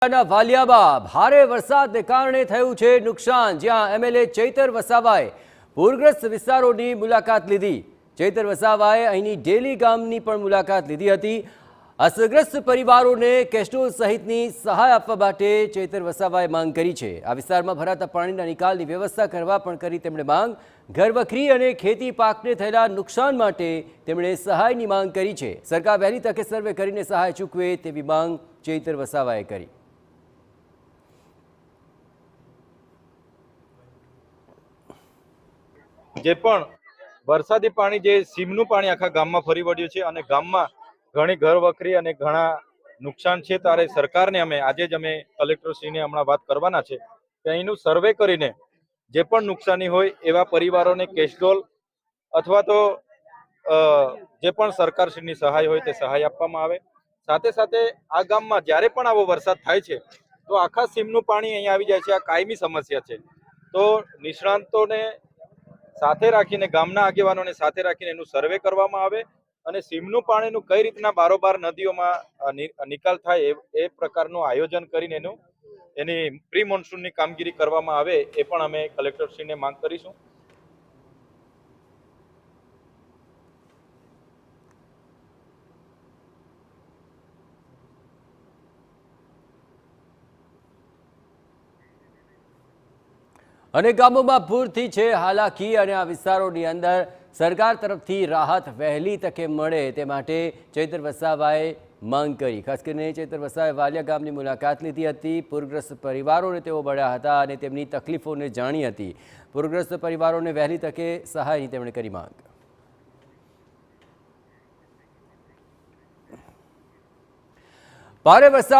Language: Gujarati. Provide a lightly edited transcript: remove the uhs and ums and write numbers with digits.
વાલિયામાં ભારે વરસાદને કારણે થયું છે નુકસાન, જ્યાં એમએલએ ચૈતર વસાવાએ પૂરગ્રસ્ત વિસ્તારોની મુલાકાત લીધી। ચૈતર વસાવાએ અહીંની ડેલી ગામની પણ મુલાકાત લીધી હતી। અસરગ્રસ્ત પરિવારોને કેસ્ટોલ સહિતની સહાય આપવા માટે ચૈતર વસાવાએ માંગ કરી છે। આ વિસ્તારમાં ભરાતા પાણીના નિકાલની વ્યવસ્થા કરવા પણ કરી તેમણે માંગ। ઘરવખરી અને ખેતી પાકને થયેલા નુકસાન માટે તેમણે સહાયની માંગ કરી છે। સરકાર વહેલી તકે સર્વે કરીને સહાય ચૂકવે તેવી માંગ ચૈતર વસાવાએ કરી। જે પણ વરસાદી પાણી જે સીમનું પાણી આખા ગામમાં ફરી વળ્યું છે અને ગામમાં ઘણી ઘર વખરી અને ઘણા નુકસાન છે, ત્યારે સરકારને આજે જ અમે કલેક્ટરશ્રીને હમણાં વાત કરવાના છે કે અહીંનું સર્વે કરીને જે પણ નુકસાની હોય એવા પરિવારોને કેશડોલ અથવા તો જે પણ સરકારશ્રીની સહાય હોય તે સહાય આપવામાં આવે। સાથે સાથે આ ગામમાં જ્યારે પણ આવો વરસાદ થાય છે તો આખા સીમનું પાણી અહીંયા આવી જાય છે। આ કાયમી સમસ્યા છે, તો નિષ્ણાંતોને સાથે રાખીને ગામના આગેવાનોને સાથે રાખીને એનું સર્વે કરવામાં આવે અને સીમનું પાણીનું કઈ રીતના બારોબાર નદીઓમાં નિકાલ થાય એ પ્રકારનું આયોજન કરીને એની પ્રી મોન્સૂનની કામગીરી કરવામાં આવે, એ પણ અમે કલેક્ટરશ્રીને માંગ કરીશું। અનેક ગામોમાં પૂરથી છે હાલાકી અને આ વિસ્તારોની અંદર સરકાર તરફથી રાહત વહેલી તકે મળે તે માટે ચૈતર વસાવાએ માંગ કરી। ખાસ કરીને ચૈતર વસાવાએ વાલિયા ગામની મુલાકાત લીધી હતી। પૂરગ્રસ્ત પરિવારોને તેઓ મળ્યા હતા અને તેમની તકલીફોને જાણી હતી। પૂરગ્રસ્ત પરિવારોને વહેલી તકે સહાયની તેમણે કરી માંગ। ભારે વરસાદ